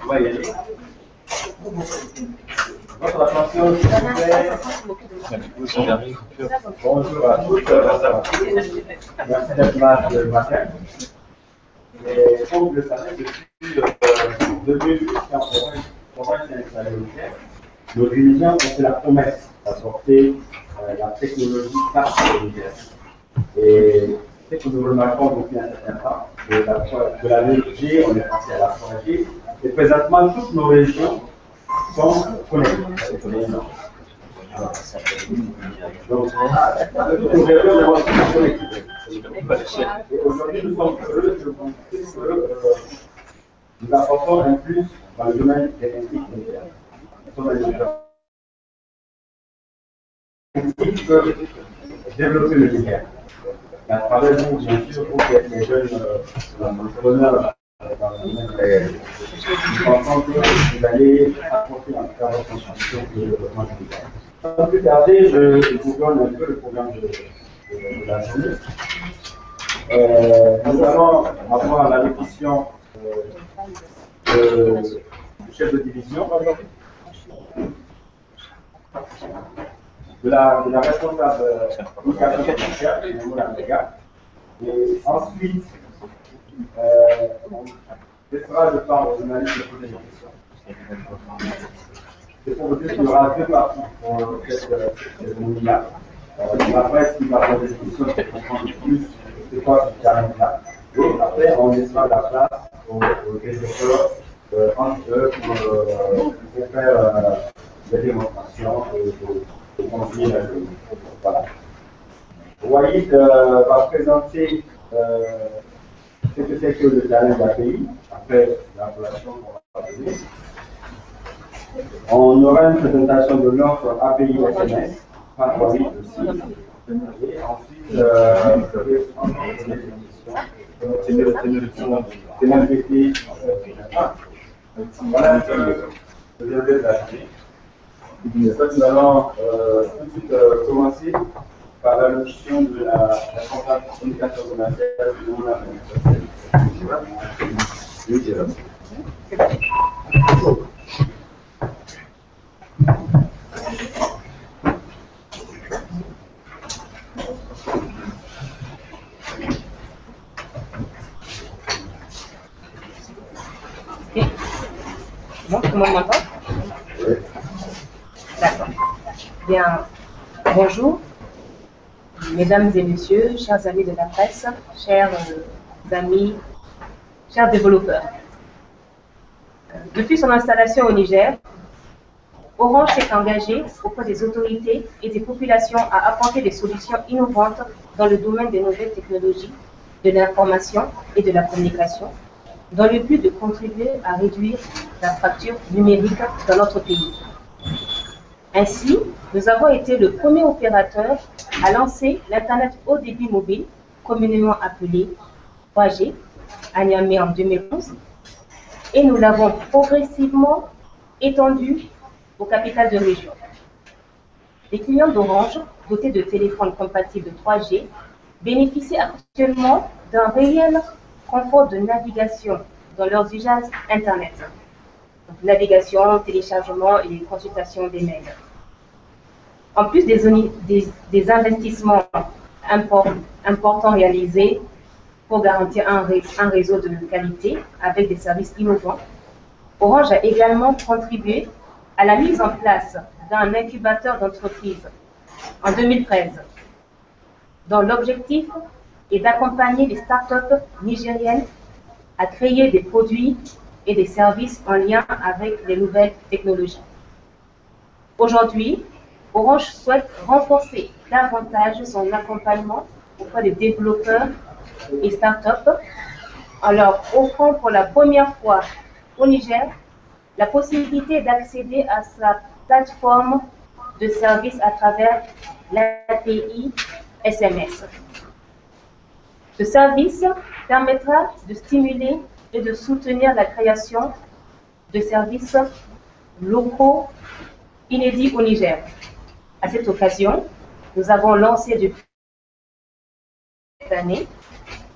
On va y aller. Votre attention, s'il vous plaît. Bonjour à tous. Merci d'être là ce matin. Et comme vous le savez, depuis 2008, quand on va s'installer au Québec, nos dirigeants ont fait la promesse d'apporter la technologie par l'univers. Et ce que nous remarquons depuis un certain temps, de la 2G, on est passé à la 3G, et présentement, toutes nos régions sont connectées. Donc, nos régions sont connectées. Et aujourd'hui, nous sommes heureux que nous apportons un plus dans le domaine des instincts qui peuvent développer le numérique. À travers vous, bien sûr, vous qui êtes les jeunes entrepreneurs dans le domaine nous pensons que vous allez apporter en tout cas votre contribution au développement du numérique. Sans plus tarder, je vous donne un peu le programme de la journée. Nous allons avoir la répétition du chef de division, de la responsable éducation sociale, et ensuite, on laissera le temps aux journalistes de poser des questions. C'est pour vous dire qu'il y aura deux parties pour cette cérémonie-là. La presse qui va poser des questions pour comprendre plus c'est quoi ce challenge-là. Et après, on laissera la place aux développeurs entre eux pour faire des démonstrations et continuer la journée. Voilà. Walid va présenter ce que c'est que le challenge API, après la relation qu'on va donner. On aura une présentation de l'offre API SMS par Walid aussi. Et ensuite, voilà le déroulé de la journée. Nous allons tout de suite commencer par la notion de la responsable communication commerciale de mon Bon, tout le monde m'entend? Oui. D'accord. Bien, bonjour, mesdames et messieurs, chers amis de la presse, chers amis, chers développeurs. Depuis son installation au Niger, Orange s'est engagé auprès des autorités et des populations à apporter des solutions innovantes dans le domaine des nouvelles technologies, de l'information et de la communication, dans le but de contribuer à réduire la fracture numérique dans notre pays. Ainsi, nous avons été le premier opérateur à lancer l'Internet haut débit mobile, communément appelé 3G, à Niamey en 2011, et nous l'avons progressivement étendu aux capitales de région. Les clients d'Orange, dotés de téléphones compatibles 3G, bénéficient actuellement d'un réel confort de navigation dans leurs usages Internet. Donc, navigation, téléchargement et consultation des mails. En plus des investissements importants réalisés pour garantir un réseau de qualité avec des services innovants, Orange a également contribué à la mise en place d'un incubateur d'entreprise en 2013, dont l'objectif est d'accompagner les startups nigériennes à créer des produits et des services en lien avec les nouvelles technologies. Aujourd'hui, Orange souhaite renforcer davantage son accompagnement auprès des développeurs et startups en leur offrant pour la première fois au Niger la possibilité d'accéder à sa plateforme de services à travers l'API SMS. Ce service permettra de stimuler et de soutenir la création de services locaux inédits au Niger. À cette occasion, nous avons lancé depuis cette année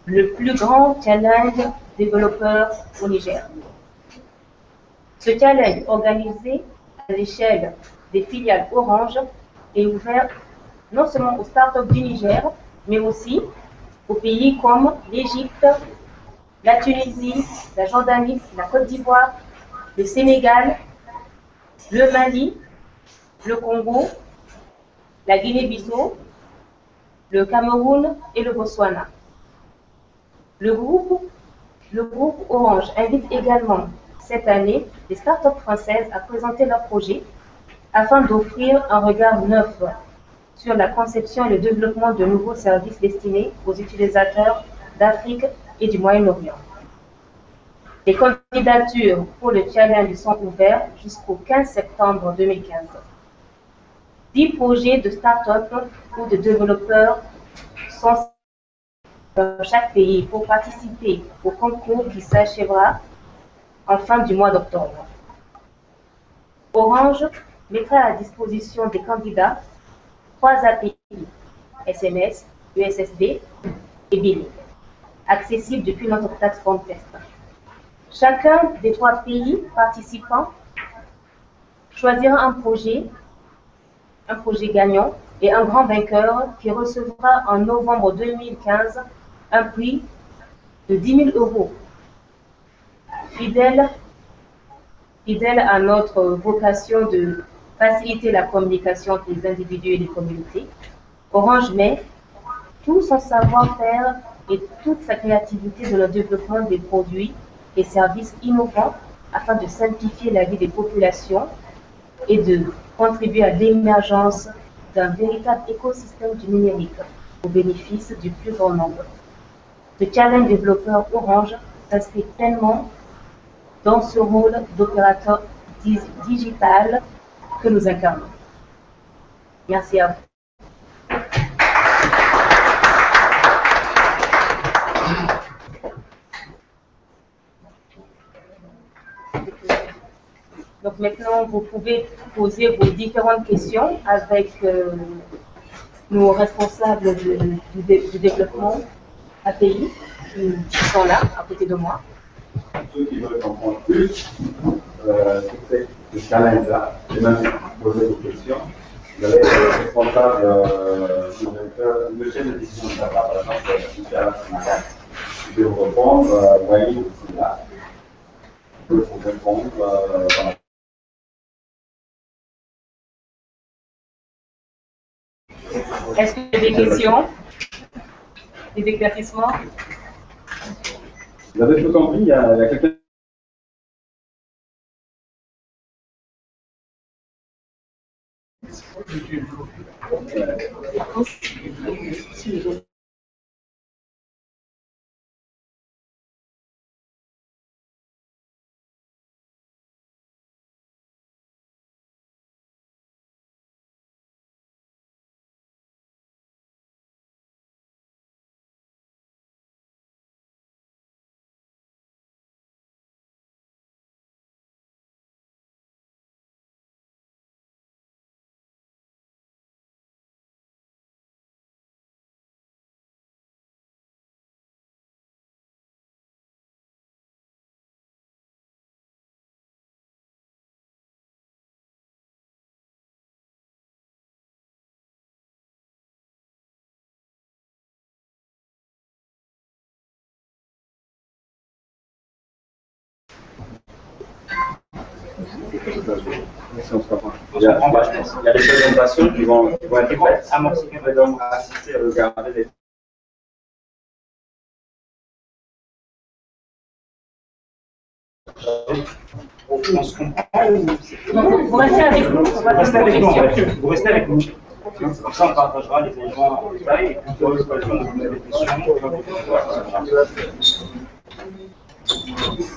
le plus grand challenge développeur au Niger. Ce challenge organisé à l'échelle des filiales Orange est ouvert non seulement aux startups du Niger, mais aussi aux pays comme l'Égypte, la Tunisie, la Jordanie, la Côte d'Ivoire, le Sénégal, le Mali, le Congo, la Guinée-Bissau, le Cameroun et le Botswana. Le groupe Orange invite également cette année les startups françaises à présenter leurs projets afin d'offrir un regard neuf sur la conception et le développement de nouveaux services destinés aux utilisateurs d'Afrique et du Moyen-Orient. Les candidatures pour le challenge sont ouvertes jusqu'au 15 septembre 2015. 10 projets de start-up ou de développeurs sont dans chaque pays pour participer au concours qui s'achèvera en fin du mois d'octobre. Orange mettra à la disposition des candidats 3 API SMS, USSD et Billing, accessibles depuis notre plateforme test. Chacun des 3 pays participants choisira un projet gagnant et un grand vainqueur qui recevra en novembre 2015 un prix de 10 000 euros. Fidèle à notre vocation de faciliter la communication entre les individus et les communautés, Orange met tout son savoir-faire et toute sa créativité dans le développement des produits et services innovants afin de simplifier la vie des populations et de contribuer à l'émergence d'un véritable écosystème du numérique au bénéfice du plus grand nombre. Le challenge développeur Orange s'inscrit pleinement dans ce rôle d'opérateur digital que nous incarnons. Merci à vous. Donc maintenant, vous pouvez poser vos différentes questions avec nos responsables du développement API qui sont là, à côté de moi. Ceux qui veulent comprendre plus c'est ce challenge-là, et même poser des questions. Vous avez le responsable le chef de décision de la part, par exemple, Michel Assimilak, qui peut vous répondre, voyez aussi là, vous répondre dans Est-ce qu'il y a des questions? Des éclaircissements? Vous avez tout compris, il y a quelqu'un. Si on se comprend. Il y a des présentations qui vont être faites. On va donc assister, regarder les. On se comprend ou Vous restez avec nous, on va restez avec nous, question. vous restez avec nous. Comme ça, on partagera les éléments en détail et puis on aura l'occasion de vous poser des questions.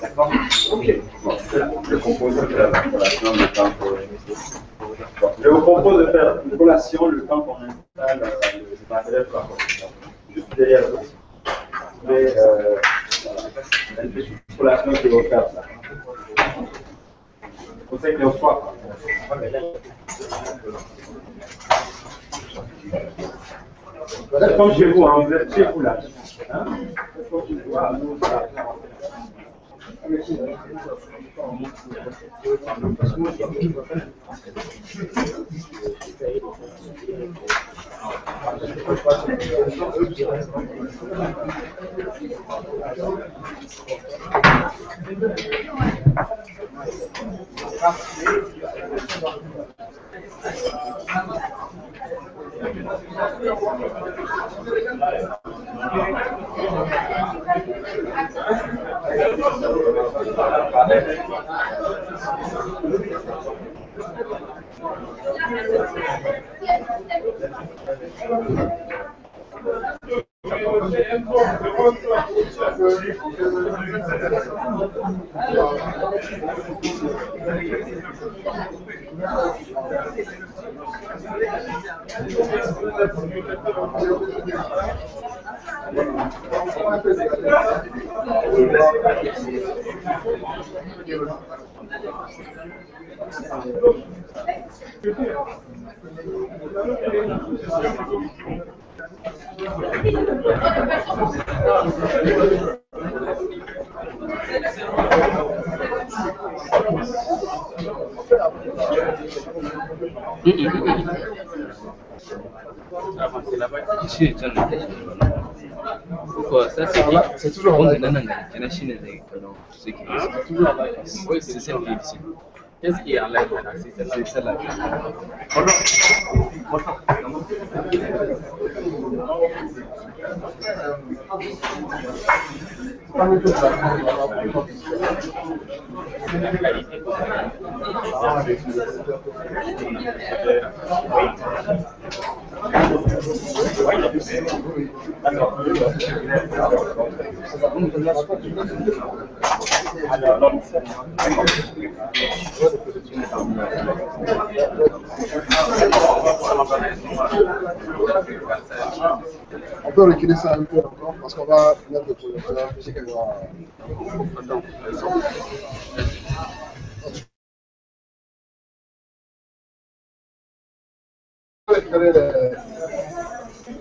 D'accord. Ok. Je propose de faire la collation le temps pour. Je vous propose de faire une collation le temps qu'on installe le matériel pour la collation. Je suis derrière vous. Mais une petite collation qui est offerte là. Vous savez qu'il y a soif. Vous êtes comme chez vous, hein, vous êtes chez vous là. Hein? Vous êtes comme chez vous, hein, nous, voilà. C'est toujours en live. Oui, c'est celle qui est ici. Qu'est-ce qui est en live maintenant? C'est celle-là. On peut reculer ça un peu encore parce qu'on va mettre le projecteur. Je sais qu'elle va.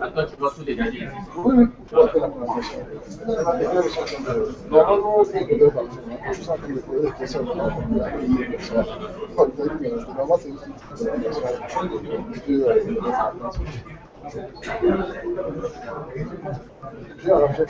Attends, tu dois tout dégager. Oui, oui, on va faire la présentation. Normalement, c'est que deux parties. Je sens que les collègues qui sont là, normalement, c'est juste j'ai un objet.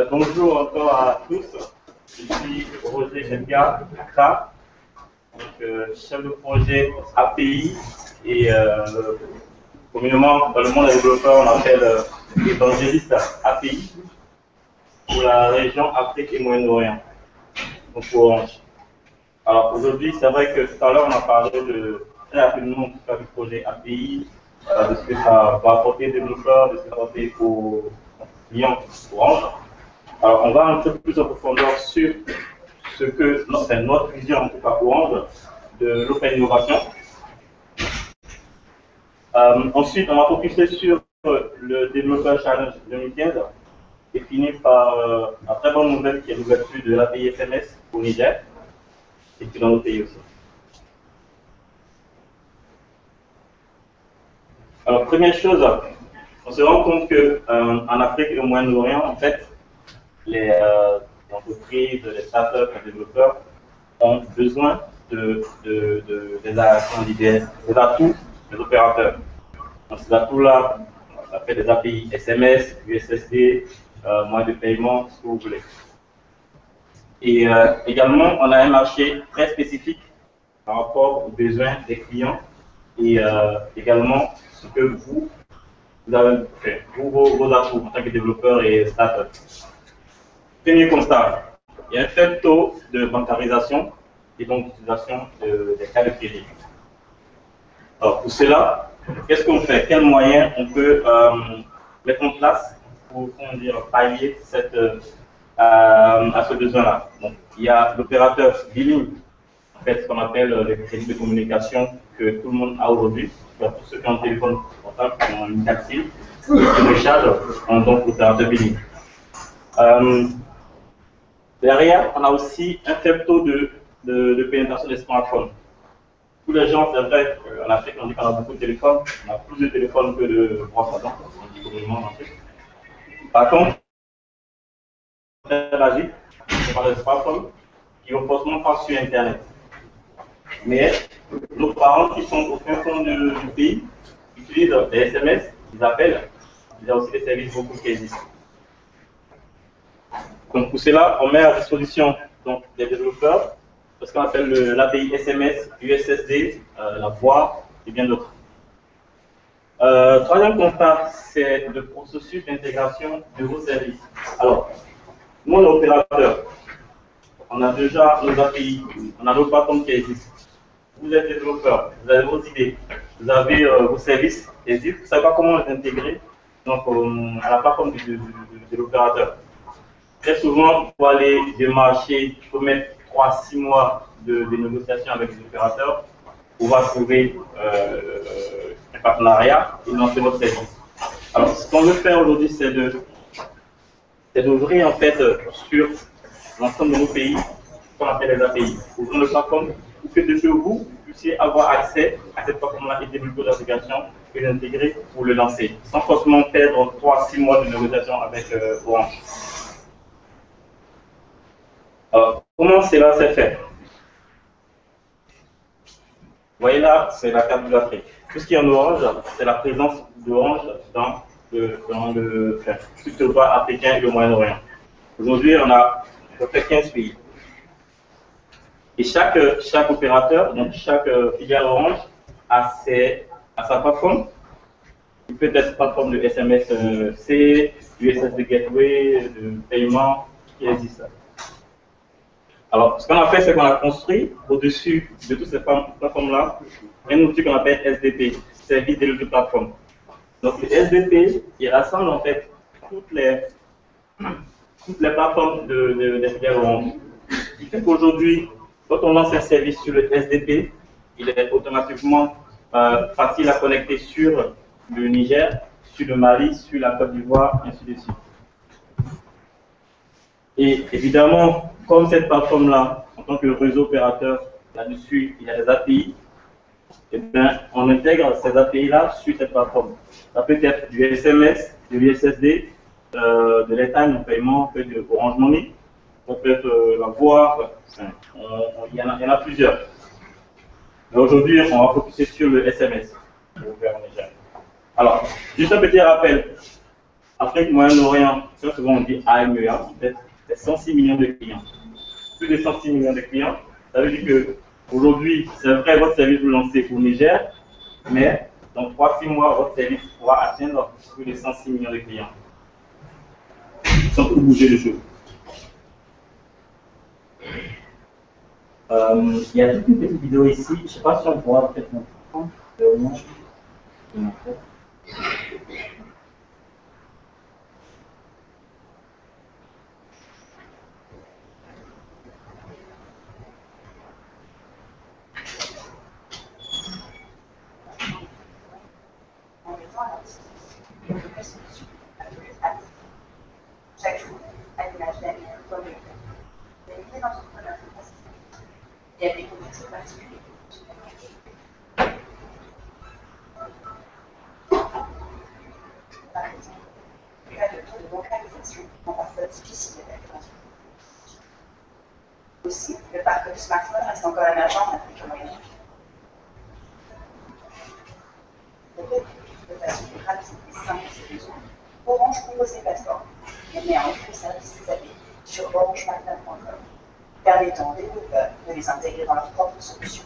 Bonjour encore à tous. Je suis Roger Edgar Kra, chef de projet API et communément dans le monde des développeurs on appelle évangéliste API pour la région Afrique et Moyen-Orient, donc pour Orange. Alors aujourd'hui, c'est vrai que tout à l'heure on a parlé de très rapidement du projet API, de ce que ça va apporter aux développeurs, de ce que ça va apporter aux clients Orange. Alors on va un peu plus en profondeur sur ce que c'est notre vision en tout cas Orange de l'open innovation. Ensuite, on va focuser sur le Developer Challenge 2015, défini par la très bonne nouvelle qui est l'ouverture de l'API SMS au Niger et puis dans d'autres pays aussi. Alors, première chose, on se rend compte qu'en Afrique et au Moyen-Orient, en fait, les entreprises, les startups, les développeurs ont besoin des atouts des opérateurs. Donc, ces atouts-là, ça fait des API SMS, USSD, moyens de paiement, ce que vous voulez. Et également, on a un marché très spécifique par rapport aux besoins des clients et également ce que vous avez fait, vos atouts en tant que développeur et startup. Premier constat, il y a un faible taux de bancarisation et donc d'utilisation des cas de crédit. Alors pour cela, qu'est-ce qu'on fait? Quels moyens on peut mettre en place pour pallier à ce besoin-là? Donc il y a l'opérateur billing, en fait ce qu'on appelle le crédit de communication que tout le monde a aujourd'hui. Tous ceux qui ont un téléphone portable, qui ont une carte SIM, qui rechargent, ont donc l'opérateur billing. Derrière, on a aussi un faible taux de pénétration des smartphones. Tous les gens, c'est vrai, en Afrique, on dit qu'on a beaucoup de téléphones, on a plus de téléphones que de brosses à dents, on dit communément en Afrique. Par contre, très basique, c'est par des smartphones qui vont forcément pas sur Internet. Mais nos parents qui sont au fin fond du pays utilisent des SMS, ils appellent, il y a aussi des services beaucoup qui existent. Donc pour cela, on met à disposition donc, des développeurs ce qu'on appelle l'API SMS, USSD, la voix et bien d'autres. Troisième constat, c'est le processus d'intégration de vos services. Alors, nous, on est opérateurs. On a déjà nos API, on a nos plateformes qui existent. Vous êtes développeur, vous avez vos idées, vous avez vos services et vous ne savez pas comment les intégrer donc, à la plateforme de l'opérateur. Très souvent, il faut aller démarcher, il faut mettre 3-6 mois de négociations avec les opérateurs pour pouvoir trouver un partenariat et lancer votre service. Alors, ce qu'on veut faire aujourd'hui, c'est d'ouvrir en fait sur l'ensemble de nos pays ce qu'on appelle les API. Ouvrir une plateforme pour que depuis vous puissiez avoir accès à cette plateforme-là et développer l'application et l'intégrer pour le lancer, sans forcément perdre 3-6 mois de négociation avec Orange. Alors, comment cela s'est fait? Vous voyez là, c'est la carte de l'Afrique. Tout ce qui est en orange, c'est la présence d'Orange dans le territoire africain et le Moyen-Orient. Aujourd'hui, on a à peu près 15 pays. Et chaque opérateur, donc chaque filiale Orange, a sa plateforme. Il peut être plateforme de SMS-C, USSD Gateway, de paiement qui existe. Alors, ce qu'on a fait, c'est qu'on a construit au-dessus de toutes ces plateformes-là un outil qu'on appelle SDP, Service Delivery Platform. Donc, le SDP, il rassemble en fait toutes les plateformes des filiales Orange. Il fait qu'aujourd'hui, quand on lance un service sur le SDP, il est automatiquement facile à connecter sur le Niger, sur le Mali, sur la Côte d'Ivoire, ainsi de suite. Et évidemment, comme cette plateforme-là, en tant que réseau opérateur, là-dessus, il y a des API, et bien, on intègre ces API-là sur cette plateforme. Ça peut être du SMS, de l'USSD, de l'airtime en paiement, de Orange Money, ça peut être la voix, il y en a plusieurs. Mais aujourd'hui, on va focuser sur le SMS. Alors, juste un petit rappel. Afrique, Moyen-Orient, très souvent on dit AMEA, en fait, c'est 106 millions de clients. Plus de 106 millions de clients, ça veut dire que aujourd'hui, c'est vrai, votre service vous lancez au Niger, mais dans 3-6 mois, votre service pourra atteindre plus de 106 millions de clients. Sans tout bouger de choses. Il y a toute une petite vidéo ici, je ne sais pas si on pourra peut-être montrer. Chaque jour, à l'image d'un comme des milliers d'entrepreneurs et à des objectifs particuliers. Par exemple, le cas de taux de localisation rend parfois difficile d'être. Aussi, le parc de smartphones reste encore émergent en Afrique moyenne. De façon plus rapide et simple ses besoins, Orange propose ses plateformes et met en ligne le service des API sur orangepartner.com, permettant aux développeurs de les intégrer dans leurs propres solutions.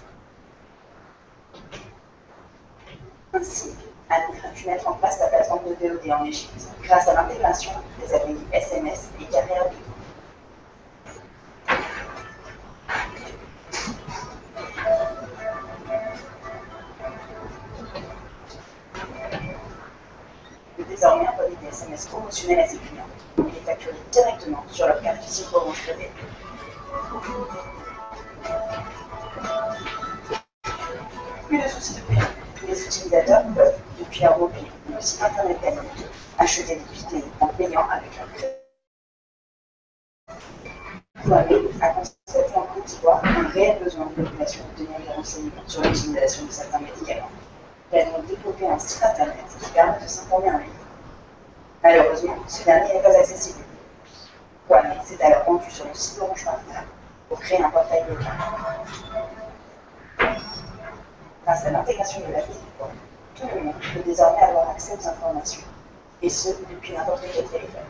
Ainsi, Anne a pu mettre en place la plateforme de VOD en Égypte grâce à l'intégration des API SMS et carrières vidéo. Désormais envoyer des SMS promotionnels à ses clients et les facturer directement sur leur carte physique Orange Privée. Plus de soucis de paiement. Les utilisateurs peuvent, depuis leur mobile ou le site internet d'Annie, acheter des vidéos en payant avec leur crédit. Huawei a constaté en Côte d'Ivoire un réel besoin de population d'obtenir des renseignements sur l'utilisation de certains médicaments. Elles ont développé un site internet qui permet de s'informer en ligne. Malheureusement, ce dernier n'est pas accessible. Huawei s'est alors rendu sur le site Orange Partner pour créer un portail local. Grâce à l'intégration de la vidéo, tout le monde peut désormais avoir accès aux informations, et ce, depuis n'importe quel téléphone.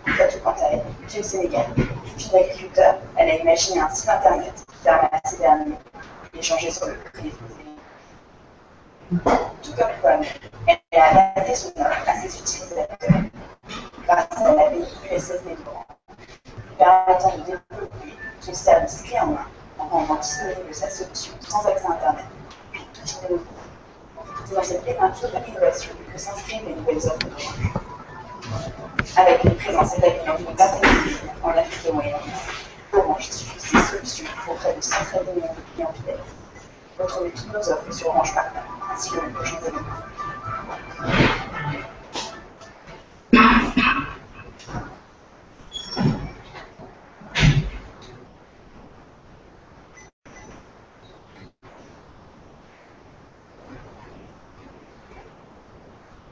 Fatou quant à elle, vit au Sénégal. Fille d'agriculteur, elle a imaginé un site internet qui permet à ces derniers d'échanger sur le prix. Tout comme Paul, elle a adapté son offre à ses utilisateurs grâce à l'API USSD Courant, permettant de développer son service clé en main en rendant disponible sa solution sans accès à Internet, puis tout type de nouveau. C'est dans cette démarche d'innovation que s'inscrivent les nouvelles offres d'Orange. Avec une présence établie dans une vingtaine de pays en Afrique moyenne, Orange diffuse ses solutions auprès de 113 millions de clients fidèles. Retrouvez toutes nos offres sur Orange Partner, ainsi que nos prochains événements.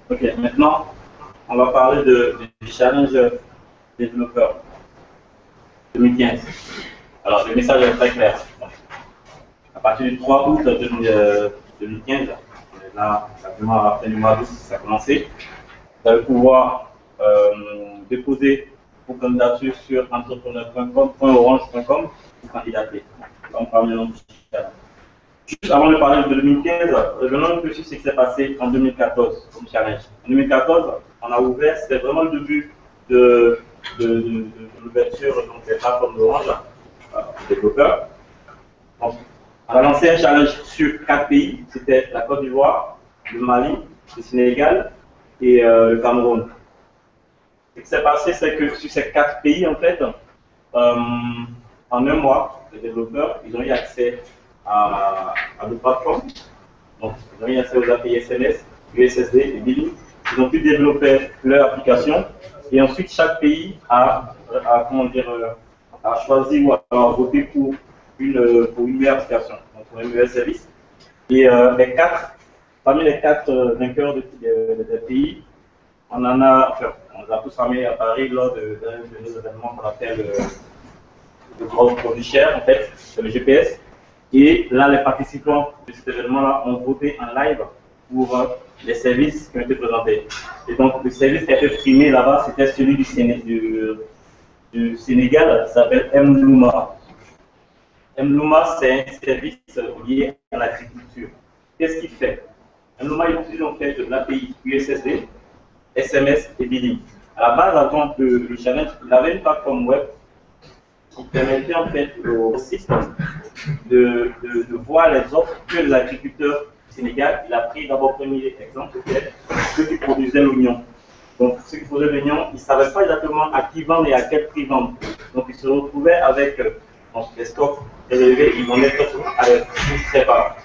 Ok, maintenant, on va parler du challenge développeur 2015. Alors, le message est très clair. À partir du 3 août 2015, là, simplement à la fin du mois d'août, ça a commencé, vous allez pouvoir déposer vos candidatures sur entrepreneur.com.orange.com pour candidater. Là, on parle maintenant du challenge. Juste avant de parler de 2015, revenons un peu sur ce qui s'est passé en 2014 comme challenge. En 2014, on a ouvert, c'était vraiment le début de l'ouverture des plateformes d'Orange, développeurs. Donc, on a lancé un challenge sur 4 pays, c'était la Côte d'Ivoire, le Mali, le Sénégal et le Cameroun. Ce qui s'est passé, c'est que sur ces 4 pays, en fait, en un mois, les développeurs, ils ont eu accès à nos plateformes. Donc, ils ont eu accès aux API SMS, USSD et Billing. Ils ont pu développer leur application. Et ensuite, chaque pays a choisi ou a voté pour une meilleure application, donc pour un meilleur service. Et parmi les 4 vainqueurs des pays, on les a tous ramenés à Paris lors de nos événements qu'on appelle le gros produit cher, en fait, c'est le GPS. Et là, les participants de cet événement-là ont voté en live pour les services qui ont été présentés. Et donc, le service qui a été primé là-bas, c'était celui du Sénégal, qui s'appelle Mlouma. Mlouma, c'est un service lié à l'agriculture. Qu'est-ce qu'il fait? Mlouma utilise en fait de l'API USSD, SMS et billing. À la base, avant le challenge, il avait une plateforme web qui permettait en fait au système de voir les offres que les agriculteurs du Sénégal. Il a pris d'abord premier exemple, c'était ceux qui produisaient l'oignon. Donc, ceux qui produisaient l'oignon, ils ne savaient pas exactement à qui vendre et à quel prix vendre. Donc, ils se retrouvaient avec des stocks élevés, ils vendaient à des prix très bas.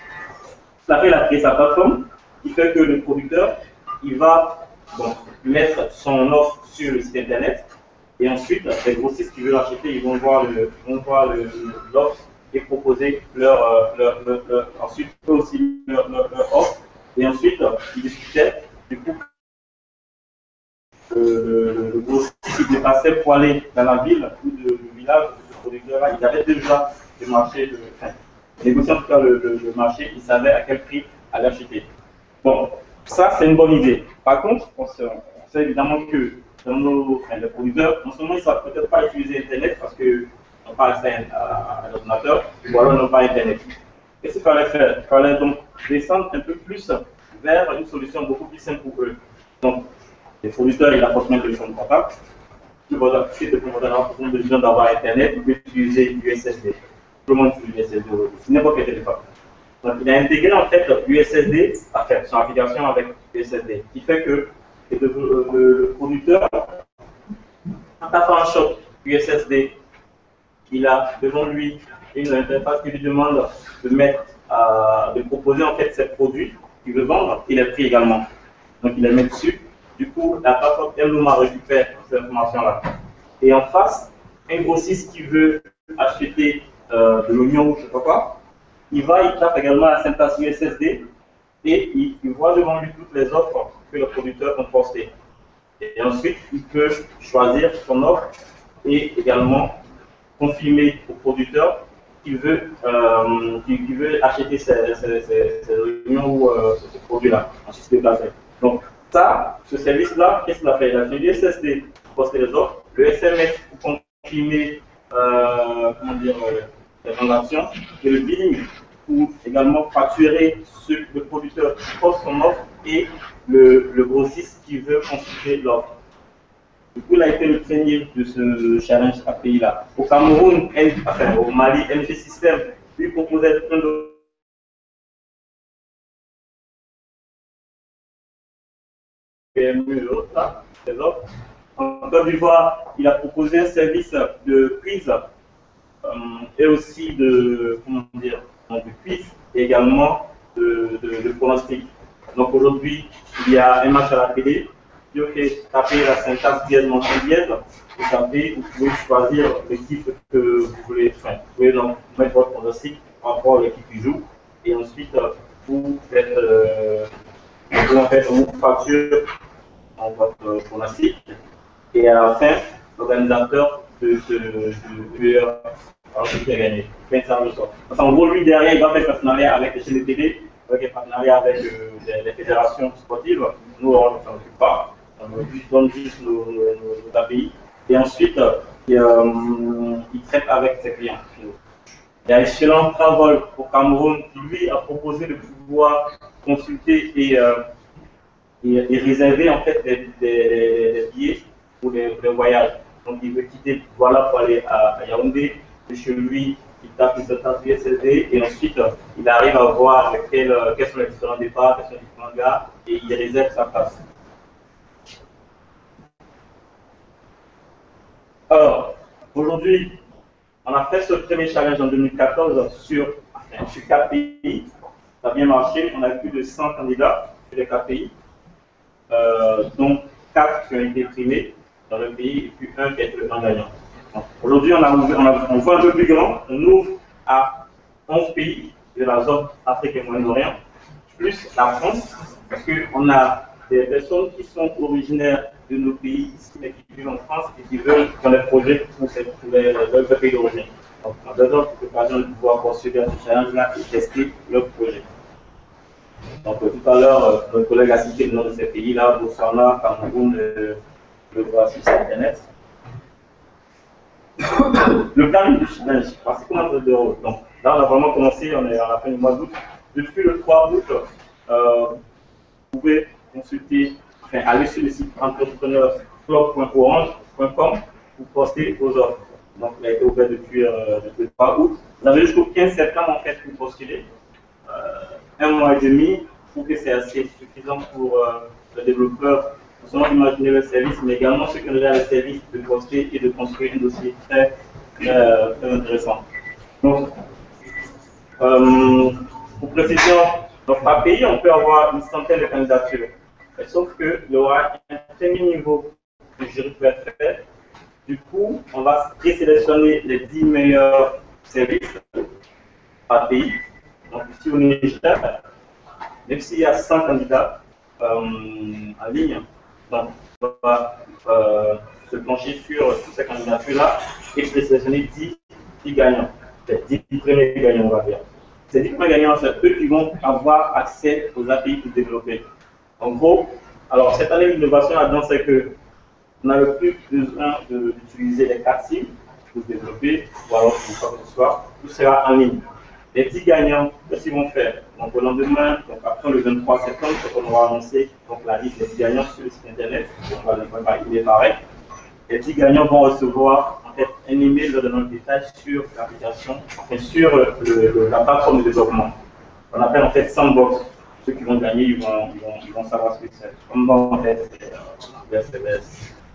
Ça fait il a créé sa plateforme qui fait que le producteur, il va mettre son offre sur le site internet et ensuite, les grossistes qui veulent acheter, ils vont voir l'offre et proposer ensuite eux aussi leur offre. Et ensuite, ils discutaient du coup le grossiste qui dépassait pour aller dans la ville ou le village de ce producteur-là, ils avaient déjà le marché, négocier en tout cas le marché, ils savaient à quel prix aller acheter. Bon, ça c'est une bonne idée. Par contre, on sait évidemment que les producteurs, en ce moment, ils ne savent peut-être pas utiliser Internet parce qu'ils n'ont pas accès à l'ordinateur ou alors ils n'ont pas Internet. Qu'est-ce qu'il fallait faire? Il fallait donc descendre un peu plus vers une solution beaucoup plus simple pour eux. Donc, les producteurs, ils ont forcément un téléphone portable. Si le promoteur a besoin d'avoir Internet, il peut utiliser l'USSD. Tout le monde utilise l'USSD aujourd'hui, n'importe quel téléphone. Donc, il a intégré en fait l'USSD, enfin, son application avec l'USSD, qui fait que le producteur, en tapant un shop USSD, il a devant lui une interface qui lui demande de proposer en fait ses produits qu'il veut vendre et les prix également. Donc il les met dessus. Du coup, la plateforme Mlouma récupère ces informations-là. Et en face, un grossiste qui veut acheter de l'oignon ou je ne sais pas quoi, il tape également la syntaxe USSD et il voit devant lui toutes les offres que le producteur a postées. Et ensuite, il peut choisir son offre et également confirmer au producteur qu'il veut acheter ces oignons ou ce produit-là. Ensuite, se déplacer. Donc, ce service-là, qu'est-ce qu'il a fait? Il a fait l'USSD pour poster les offres, le SMS pour confirmer les transactions, et le billing pour également facturer le producteur qui poste son offre et le grossiste qui veut consulter l'offre. Du coup, il a été le premier de ce challenge API-là. Au Cameroun, au Mali, MG System lui proposait plein de PME et autres, les offres. En Côte d'Ivoire, il a proposé un service de quiz et aussi de quiz et également de pronostic. Donc aujourd'hui, il y a un match à la télé. Vous tapez la syntaxe dièse mention dièse, vous pouvez choisir l'équipe que vous voulez. Enfin, vous pouvez donc mettre votre pronostic par rapport à l'équipe qui joue et ensuite vous facture votre pronostic et à la fin, l'organisateur de qui a gagné. En gros, lui derrière, il va faire partenariat avec les chaînes de télé, avec des partenariats avec les fédérations sportives. Nous, on ne s'en occupe pas. On donne juste nos API. Et ensuite, il traite avec ses clients. Il y a Echelon Travel au Cameroun qui, lui, a proposé de pouvoir consulter et réserver en fait des billets pour les voyages. Donc, il veut quitter Douala pour aller à Yaoundé. De chez lui, il tape une syntaxe USSD et ensuite, il arrive à voir quels sont les différents départs, quels sont les différents gares et il réserve sa place. Alors, aujourd'hui, on a fait ce premier challenge en 2014 sur 4 pays. Ça a bien marché. On a eu plus de 100 candidats sur les 4 pays, dont 4 qui ont été primés dans le pays et puis 1 qui a été le grand gagnant. Aujourd'hui, on voit un peu plus grand. On ouvre à 11 pays de la zone Afrique et Moyen-Orient, plus la France, parce qu'on a des personnes qui sont originaires de nos pays ici, mais qui vivent en France et qui veulent faire des projets pour leur pays d'origine. Donc, on a besoin l'occasion de pouvoir poursuivre ce challenge-là et tester leur projet. Donc, tout à l'heure, notre collègue a cité le nom de ces pays-là, Botswana, Cameroun, le voit sur Internet. Le planning du challenge, parce qu'on a de déroule. Donc, là, on a vraiment commencé, on est à la fin du mois d'août. Depuis le 3 août, vous pouvez consulter, aller sur le site entrepreneursclub.orange.com pour poster vos offres. Donc, il a été ouvert depuis le 3 août. Vous avez jusqu'au 15 septembre en fait pour postuler. Un mois et demi, je trouve que c'est assez suffisant pour le développeur, non seulement imaginer le service, mais également ceux qui ont déjà le service de poster et de construire un dossier très intéressant. Donc, pour préciser, par pays, on peut avoir une centaine de candidatures. Sauf qu'il y aura un premier niveau de jury qui va être fait. Du coup, on va présélectionner les 10 meilleurs services par pays. Donc ici au Niger, même s'il y a 100 candidats en ligne, donc on va se pencher sur toutes ces candidatures-là et présélectionner 10 gagnants. Les 10 premiers gagnants, on va dire. Ces 10 premiers gagnants, c'est eux qui vont avoir accès aux API pour développer. En gros, alors cette année, l'innovation là-dedans, c'est que on n'avait plus besoin d'utiliser les 4 cibles pour développer, ou alors pour quoi que ce soit, tout sera en ligne. Les 10 gagnants, qu'est-ce qu'ils vont faire? Donc, au lendemain, donc après le 23 septembre, on aura annoncé donc, la liste des 10 gagnants sur le site internet. On va le voir par email pareil. Les 10 gagnants vont recevoir en fait, un email leur donnant le détail sur l'application et sur la plateforme de développement. On appelle en fait Sandbox. Ceux qui vont gagner, ils vont savoir ce que c'est. Comme en fait,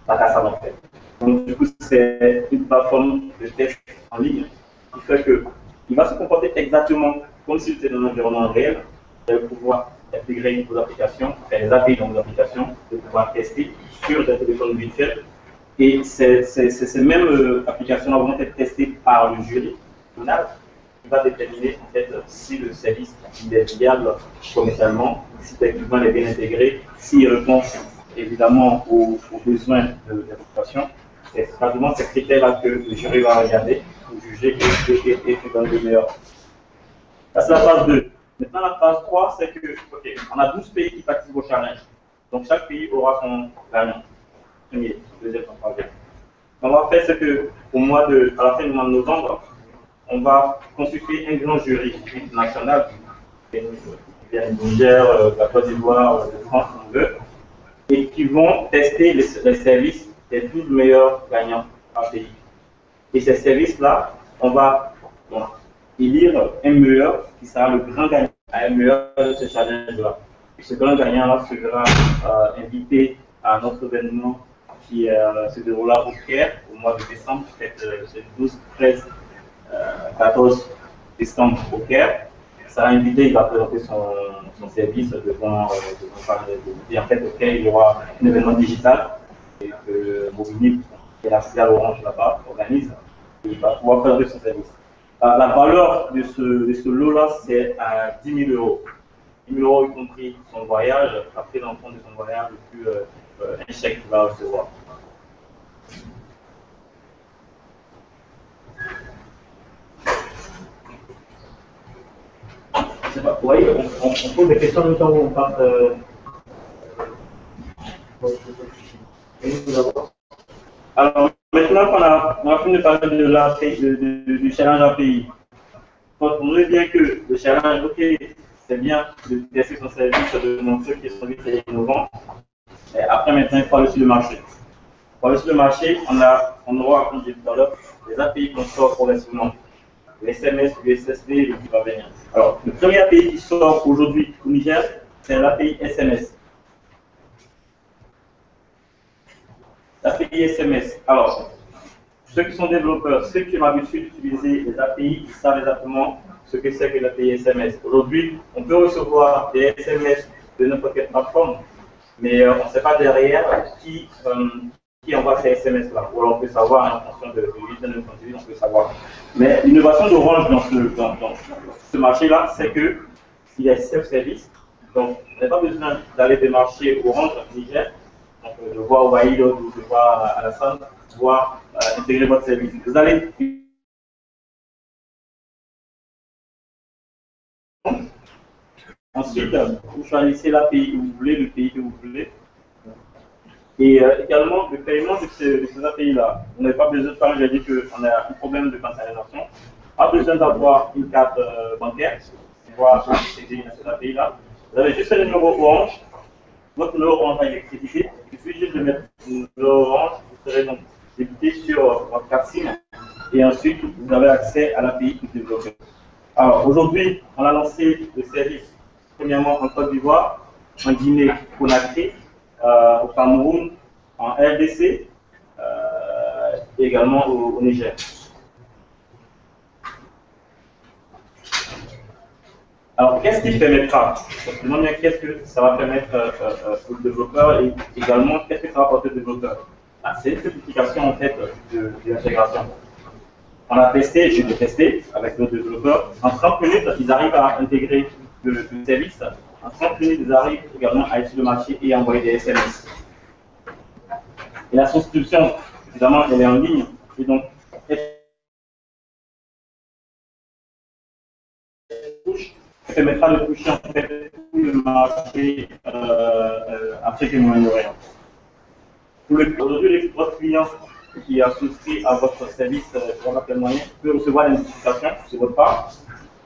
la cassade en fait. Donc, du coup, c'est une plateforme de test en ligne qui fait que il va se comporter exactement comme s'il était dans un environnement réel, de pouvoir intégrer vos applications, faire les API dans vos applications, de pouvoir tester sur des téléphones virtuels. Et ces mêmes applications vont être testées par le jury final qui va déterminer en fait si le service est viable commercialement, si techniquement il est bien intégré, s'il répond évidemment aux besoins de la population. C'est pratiquement ces critères-là que le jury va regarder pour juger et dans le meilleur. Ça, c'est la phase 2. Maintenant, la phase 3, c'est que, ok, on a 12 pays qui participent au challenge. Donc, chaque pays aura son gagnant. Premier, deuxième, troisième. Ce qu'on va faire, c'est que, à la fin du mois de novembre, on va constituer un grand jury national, qui vient du Niger, de la Côte d'Ivoire, de France, on veut, et qui vont tester les services des 12 meilleurs gagnants par pays. Et ces services-là, on va élire un meilleur qui sera le grand gagnant, un meilleur de ce challenge-là. Et ce grand gagnant-là sera invité à notre événement qui se déroulera au Caire au mois de décembre, peut-être le 12, 13, 14 décembre au Caire. Il sera invité, il va présenter son service devant et en fait au Caire, il y aura un événement digital et que Mobili, qui est la filiale Orange là-bas, organise. Et il va pouvoir présenter son service. La valeur de ce lot-là, c'est à 10 000 euros. 10 000 euros y compris son voyage, la prise en compte de son voyage, et puis un chèque qu'il va recevoir. Je sais pas, vous voyez, on pose des questions en même temps où on passe. Alors, maintenant qu'on a fini de parler du challenge API, on voudrait bien que le challenge, ok, c'est bien de tester son service, de montrer que son service est innovant. Et après, maintenant, il faut aller sur le marché. Pour aller sur le marché, on aura, comme j'ai dit tout à l'heure, les API qu'on sort progressivement. Le SMS, le SSD et le qui va venir. Alors, le premier API qui sort aujourd'hui au Niger, c'est l'API SMS. L'API SMS. Alors, ceux qui sont développeurs, ceux qui ont l'habitude d'utiliser les API, ils savent exactement ce que c'est que l'API SMS. Aujourd'hui, on peut recevoir des SMS de n'importe quelle plateforme, mais on ne sait pas derrière qui envoie ces SMS-là. Ou alors on peut savoir en fonction de l'usine on peut savoir. Mais l'innovation d'Orange dans ce marché-là, c'est qu'il y a self-service. Donc, on n'a pas besoin d'aller démarcher Orange au Niger. donc, de voir Waïd ou de voir Alassane, pouvoir intégrer votre service. Vous allez ensuite, vous choisissez l'API que vous voulez, le pays que vous voulez. Et également, le paiement de ces API-là. Vous n'avez pas besoin, comme j'ai dit qu'on a un problème de canalisation, pas besoin d'avoir une carte bancaire pour pouvoir accéder à ces API-là. Vous avez juste un numéro Orange, votre numéro Orange à l'électricité. Il suffit juste de mettre le numéro Orange, vous serez donc débité sur votre carte SIM. Et ensuite, vous avez accès à l'API qui est développée. Alors, aujourd'hui, on a lancé le service, premièrement en Côte d'Ivoire, en Guinée-Conakry, au Cameroun, en RDC, et également au Niger. Alors, qu'est-ce qui permettra? Qu'est-ce que ça va permettre aux développeurs et également qu'est-ce que ça va apporter aux développeurs? C'est une simplification en fait de l'intégration. On a testé, je l'ai testé avec nos développeurs. En 30 minutes, ils arrivent à intégrer le service. En 30 minutes, ils arrivent également à étudier le marché et à envoyer des SMS. Et la souscription, évidemment, elle est en ligne. Et donc, elle permettra de toucher en fait tout le marché Afrique et Moyen-Orient. Aujourd'hui, votre client qui a souscrit à votre service pour n'importe moyen peut recevoir des notifications sur votre part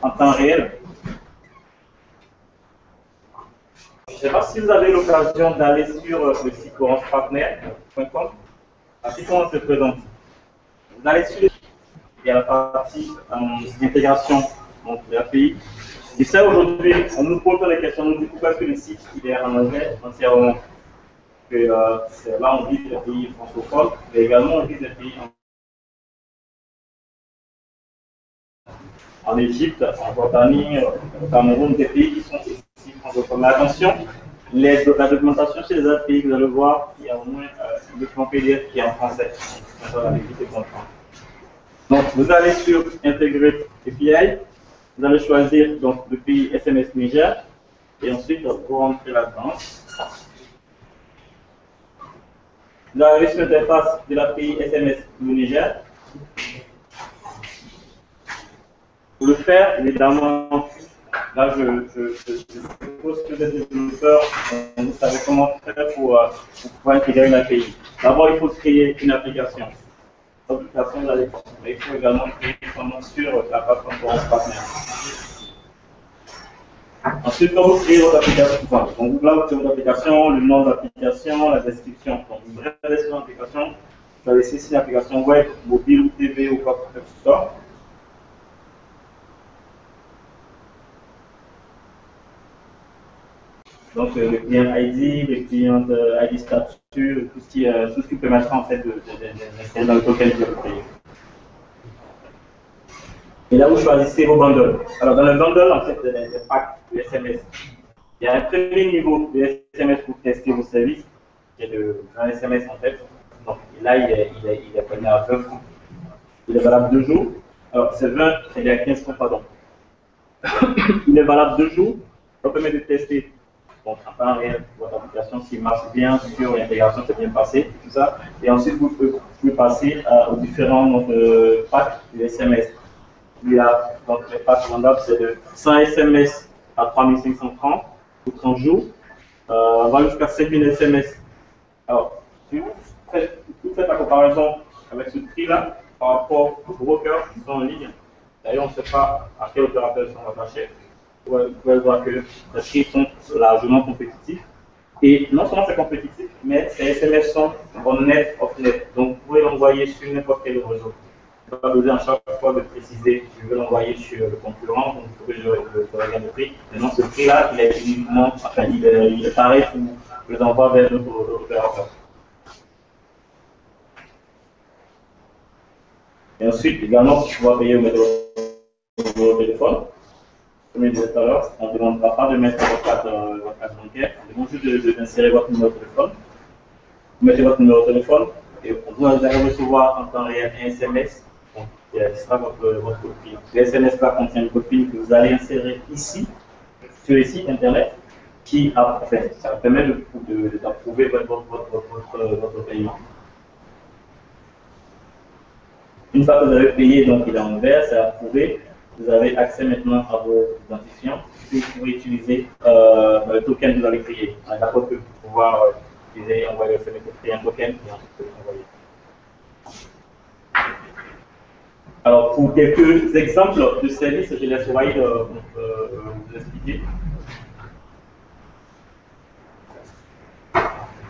en temps réel. Je ne sais pas si vous avez l'occasion d'aller sur le site orangepartner.com. Ainsi comment on se présente. Vous allez sur il y a la partie d'intégration de l'API. Et ça, aujourd'hui, on nous pose des questions, on nous dit pourquoi est-ce que le site il est en anglais entièrement. Que là, on vise les pays francophones, mais également on vise les pays en Égypte, en Jordanie, au Cameroun, des pays qui sont ici francophones. Mais attention, la documentation chez les autres pays, vous allez voir, il y a au moins le plan PDF qui est en français. Donc, vous allez sur Integrate API, vous allez choisir donc, le pays SMS Niger, et ensuite vous rentrez là-dedans. Vous arrivez sur l'interface de l'API SMS du Niger. Pour le faire, évidemment, là je suppose que les développeurs, vous savez comment faire pour pouvoir intégrer une API. D'abord, il faut créer une application. L'application, il faut également créer un compte sur la plateforme Orangepartner. Ensuite, quand vous créez votre application, donc là vous créez votre application, le nom de l'application, la description. Donc vous regardez sur l'application, vous allez laisser une application web, mobile ou TV ou quoi que ce soit. Donc le client ID, le client ID statut, tout ce qui permettra en fait d'installer dans le token que vous créez. Et là, vous choisissez vos bundles. Alors, dans le bundle, en fait, les packs de SMS, il y a un premier niveau de SMS pour tester vos services, qui est un SMS en fait. Donc, là, il est prenant à 20 francs. Il est valable 2 jours. Alors, c'est 20, il est à 15 francs, pardon. Il est valable 2 jours. Ça permet de tester en temps réel votre application s'il marche bien, sur l'intégration s'est bien passée, tout ça. Et ensuite, vous pouvez passer aux différents packs de SMS. Il y a donc les packs vendables, c'est de 100 SMS à 3500 francs pour 30 jours. On va jusqu'à 5000 SMS. Alors, si vous faites la comparaison avec ce prix-là par rapport aux brokers qui sont en ligne, d'ailleurs, on ne sait pas à quel opérateur ils sont rattachés. Vous pouvez voir que les prix sont largement compétitifs. Et non seulement c'est compétitif, mais ces SMS sont en net, off-net. Donc, vous pouvez l'envoyer sur n'importe quel réseau. Je n'ai pas besoin à chaque fois de préciser, je veux l'envoyer sur le concurrent, donc il faut que je regarde le prix. Maintenant, ce prix-là, il est uniquement, enfin, il est pareil pour les envois vers notre opérateur. Et ensuite, également, pour pouvoir payer au téléphone, comme je disais tout à l'heure, on ne demandera pas de mettre votre carte bancaire, on demande juste d'insérer votre numéro de téléphone. Vous mettez votre numéro de téléphone et vous allez recevoir en temps réel un SMS qui sera votre code PIN. Ce SMS-là contient le code PIN que vous allez insérer ici, sur le site internet. en fait, ça permet d'approuver votre paiement. Une fois que vous avez payé, donc il est en vert, c'est approuvé. Vous avez accès maintenant à vos identifiants et vous pouvez utiliser le token que vous avez créé. On est d'accord que pour pouvoir utiliser, envoyer le SMS, créer un token et ensuite envoyer. Alors, pour quelques exemples de services, je laisse Waïd vous expliquer.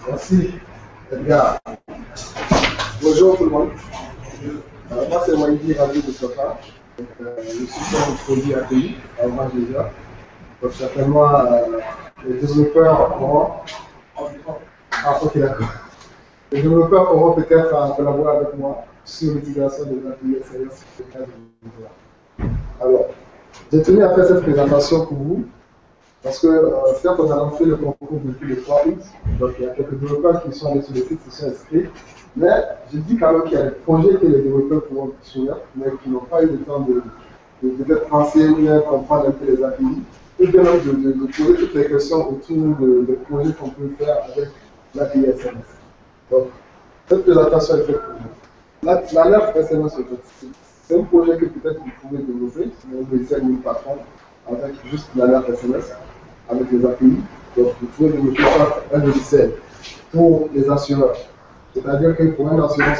Merci, Edgar. Bonjour tout le monde. Moi, c'est Waïdi Ravi de Sofa. Je suis sur le produit API, avant déjà. Donc, certainement, les développeurs auront. Ah, ok, d'accord. Les développeurs auront peut-être à collaborer avec moi sur l'utilisation de l'API SLS. Alors, j'ai tenu à faire cette présentation pour vous. Parce que certes, on a lancé le concours depuis le 3 août, donc il y a quelques développeurs qui sont allés sur le site, qui sont inscrits. Mais je dis quand même qu'il y a des projets que les développeurs pourront soumettre, mais qui n'ont pas eu le temps de peut-être penser ou bien comprendre un peu les API, ou bien de poser toutes les questions autour des projets qu'on peut faire avec l'API SMS. Donc, cette présentation est faite pour vous. L'alerte SMS, c'est un projet que peut-être vous pouvez développer, mais vous essayez de patron avec juste l'alerte SMS, avec les API. Donc, vous pouvez développer un logiciel pour les assureurs. C'est-à-dire que pour un assureur,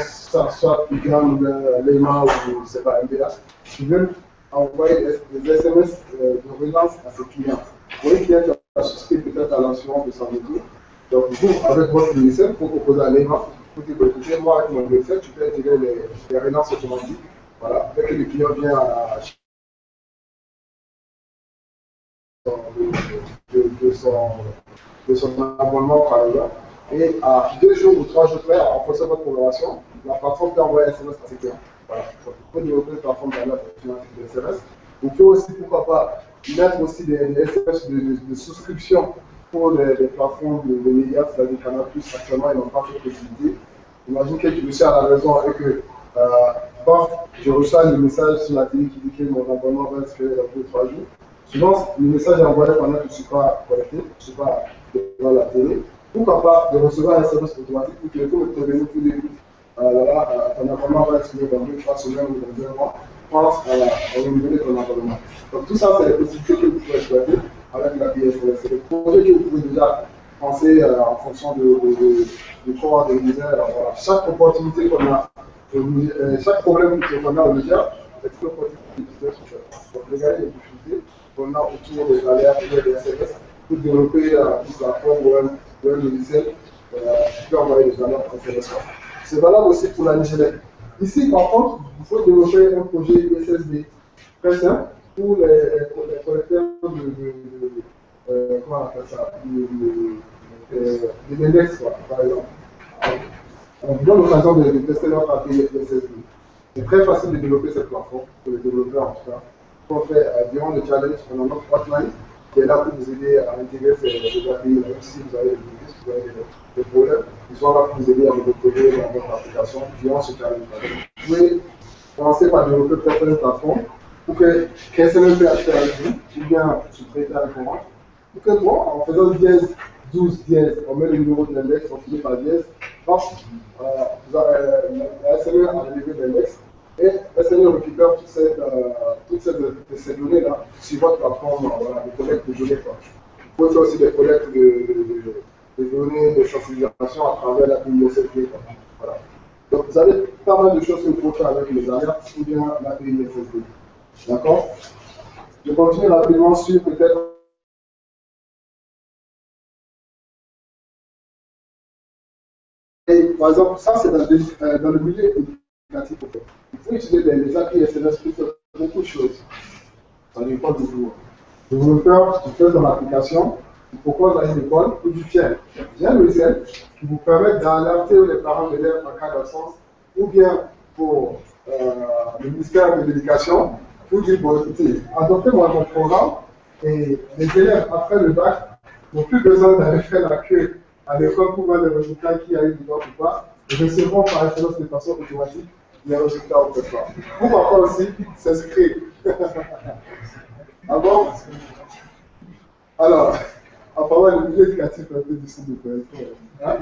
soit Pigan ou Lema ou je ne sais pas, MBA, qui veulent envoyer des SMS de relance à ses clients. Pour les clients qui ont souscrit peut-être à l'assurance de son retour, donc vous, avec votre logiciel, pour proposer à Lema, vous dites, écoutez, moi, avec mon logiciel, tu peux intégrer les relances automatiques. Voilà, dès que le client vient à de son abonnement par exemple, et à 2 jours ou 3 jours près, en fonction de votre programmation, la plateforme peut envoyer un SMS à ses clients. Voilà. Donc, vous pouvez développer une plateforme d'alerte de SMS. Vous pouvez aussi, pourquoi pas, mettre aussi des SMS de souscription pour les plateformes de médias, c'est-à-dire Canal+, actuellement, ils n'ont pas cette possibilité. Imagine que je suis à la maison et que je reçois le message sur la télé qui dit que mon abonnement va expirer dans 2 ou 3 jours. Souvent, le message est envoyé pendant que je ne suis pas connecté, je ne suis pas devant la télé. Pourquoi pas de recevoir un service automatique pour que le prévenir tout de suite. Ton abonnement va expirer dans 2 ou 3 semaines ou dans 2 mois. Pense à renouveler ton abonnement. Donc tout ça, c'est les possibilités que vous pouvez exploiter avec la PSS. C'est des projets que vous pouvez déjà penser en fonction du corps des users. Voilà. Chaque opportunité qu'on a, chaque problème qu'on a au média, c'est une opportunité qui peut être faite. Donc regardez les difficultés qu'on a autour des alertes et des SMS pour développer une plateforme ou un logiciel qui peut envoyer des alertes intéressantes. C'est valable aussi pour la Nigérienne. Ici, par contre, il faut développer un projet USSD très simple pour les collecteurs comment on appelle ça, des index, par exemple. On vous donne l'occasion de tester notre API USSD. C'est très facile de développer cette plateforme, pour les développeurs en tout cas. On fait durant le challenge, on a notre hotline qui est là pour vous aider à intégrer ces API, même si vous avez des problèmes, ils sont là pour vous aider à développer dans votre application durant ce challenge. Vous pouvez commencer par développer peut-être une plateforme pour que quelqu'un peut acheter avec vous, ou bien se prêter avec moi. Pour que moi, en faisant dièse, 12 dièse, on met le numéro de l'index, on finit par dièse, la SME a le niveau de l'index. Et SNE récupère toutes ces données-là sur votre plateforme de collecte de données. Vous pouvez faire aussi des collectes de données, de sensibilisation à travers l'API SSD. Voilà. Donc vous avez pas mal de choses que vous pouvez faire avec les alertes ou bien l'API SSD. D'accord? Je continue rapidement sur peut-être. Et par exemple, ça c'est dans le milieu éducatif. Il faut utiliser les API SMS pour faire beaucoup de choses. Ça dépend du jour. Le développeur, tu fais ton application, tu proposes à une école ou du tiers. Il y a un logiciel qui vous permet d'alerter les parents d'élèves en cas d'absence, ou bien pour le ministère de l'Éducation, pour dire, bon écoutez, adoptez-moi mon programme et les élèves après le bac n'ont plus besoin d'aller faire la queue à l'école pour voir les résultats qui arrivent du ou pas, et recevront par SMS de façon automatique les résultats au prépa. Pourquoi pas aussi s'inscrire? Ah bon? Alors, pas le milieu éducatif un peu difficile de connaître. Hein?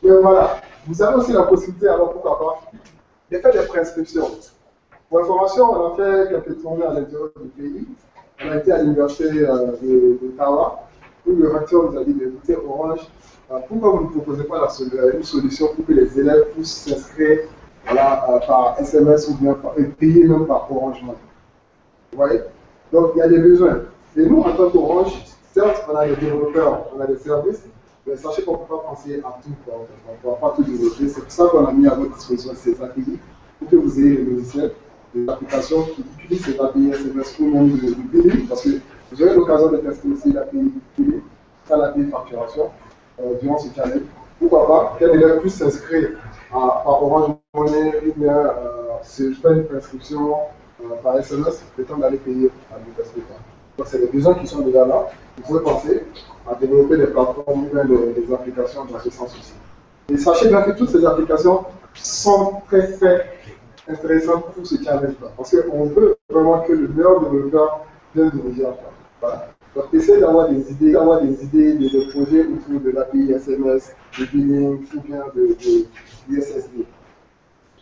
Mais voilà, vous avez aussi la possibilité, alors pourquoi pas, de faire des préinscriptions. Pour information, on a fait quelques tournées à l'intérieur du pays. On a été à l'université d'Ottawa, où le recteur nous a dit d'écouter Orange. Pourquoi vous ne proposez pas une solution pour que les élèves puissent s'inscrire par SMS ou bien payer même par Orange Money? Vous voyez? Donc il y a des besoins. Et nous, en tant qu'Orange, certes, on a des développeurs, on a des services, mais sachez qu'on ne peut pas penser à tout. On ne pourra pas tout développer. C'est pour ça qu'on a mis à votre disposition ces API pour que vous ayez les logiciels, des applications qui utilisent ces API SMS ou même du billing, parce que vous aurez l'occasion de tester aussi l'API billing, ça l'API facturation, durant ce challenge. Pourquoi pas qu'un élève puisse s'inscrire par Orange Money ou bien se faire une prescription par SMS, le temps d'aller payer à l'université. Donc c'est des besoins qui sont déjà là. Vous pouvez penser à développer des plateformes ou bien des applications dans ce sens aussi. Et sachez bien que toutes ces applications sont très intéressantes pour ce challenge-là. Parce qu'on veut vraiment que le meilleur développeur vienne de Niger. Voilà. Donc essayez d'avoir des idées, de projets autour de l'API SMS, du billing, ou bien de l'USSD.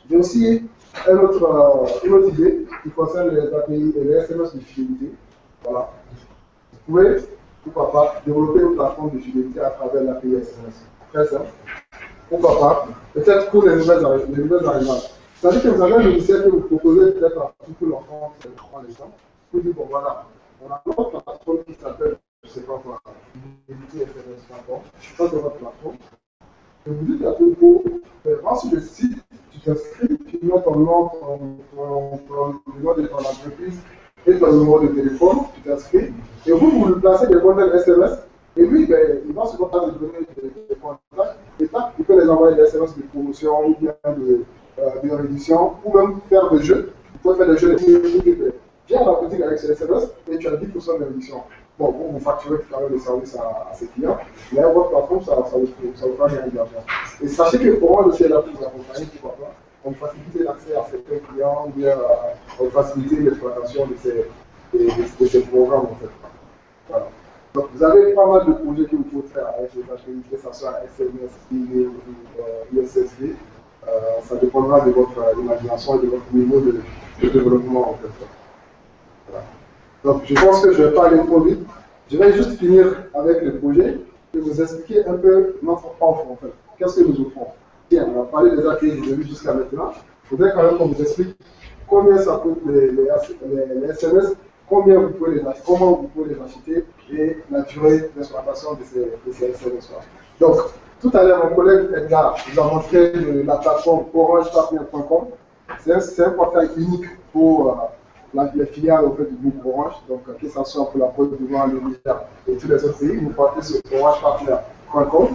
J'ai aussi une autre idée qui concerne les API et les SMS de fidélité. Voilà. Vous pouvez, pourquoi pas, développer une plateforme de fidélité à travers l'API SMS. Très simple. Pourquoi pas, peut-être pour les nouvelles arrivantes. C'est-à-dire que vous avez un logiciel que vous proposez peut-être à tout l'enfant, par exemple. Vous dites, bon voilà, on a notre plateforme qui s'appelle, je ne sais pas quoi, fidélité SMS.com. Ça, c'est votre plateforme. Et vous dites à tout le monde, va sur le site, tu t'inscris, tu mets ton nom, le nom de ton entreprise et ton numéro de téléphone, tu t'inscris, et vous lui placez des bundles SMS, et lui, il va se contacter de donner des contacts, et là, il peut les envoyer des SMS de promotion ou bien de réédition, ou même faire des jeux. Il peut faire des jeux de viens à la boutique avec ces SMS et tu as 10% de réduction. Bon, vous facturez quand même le service à ses clients, mais votre plateforme, ça vous fera gagner de l'argent. Et sachez que pour moi, je suis là pour vous accompagner, pourquoi pas, on facilite l'accès à certains clients, ou bien on facilite l'exploitation de ces programmes, en fait. Voilà. Donc, vous avez pas mal de projets que vous pouvez faire avec les API, que ce soit SMS, email ou USSD. Ça dépendra de votre imagination et de votre niveau de développement, en fait. Voilà. Donc, je pense que je ne vais pas aller trop vite. Je vais juste finir avec le projet et vous expliquer un peu notre offre, en fait. Qu'est-ce que nous offrons? Tiens, on a parlé des API du début jusqu'à maintenant. Il faudrait quand même qu'on vous explique combien ça coûte les SMS, combien vous pouvez les acheter, comment vous pouvez les acheter et la durée d'exploitation de ces SMS. Donc, tout à l'heure, mon collègue Edgar vous a montré la plateforme orangepartner.com. C'est un portail unique pour les filiales au fait du groupe Orange, donc que ce soit pour la Côte d'Ivoire, le Niger et tous les autres pays, vous partez sur orangepartner.com.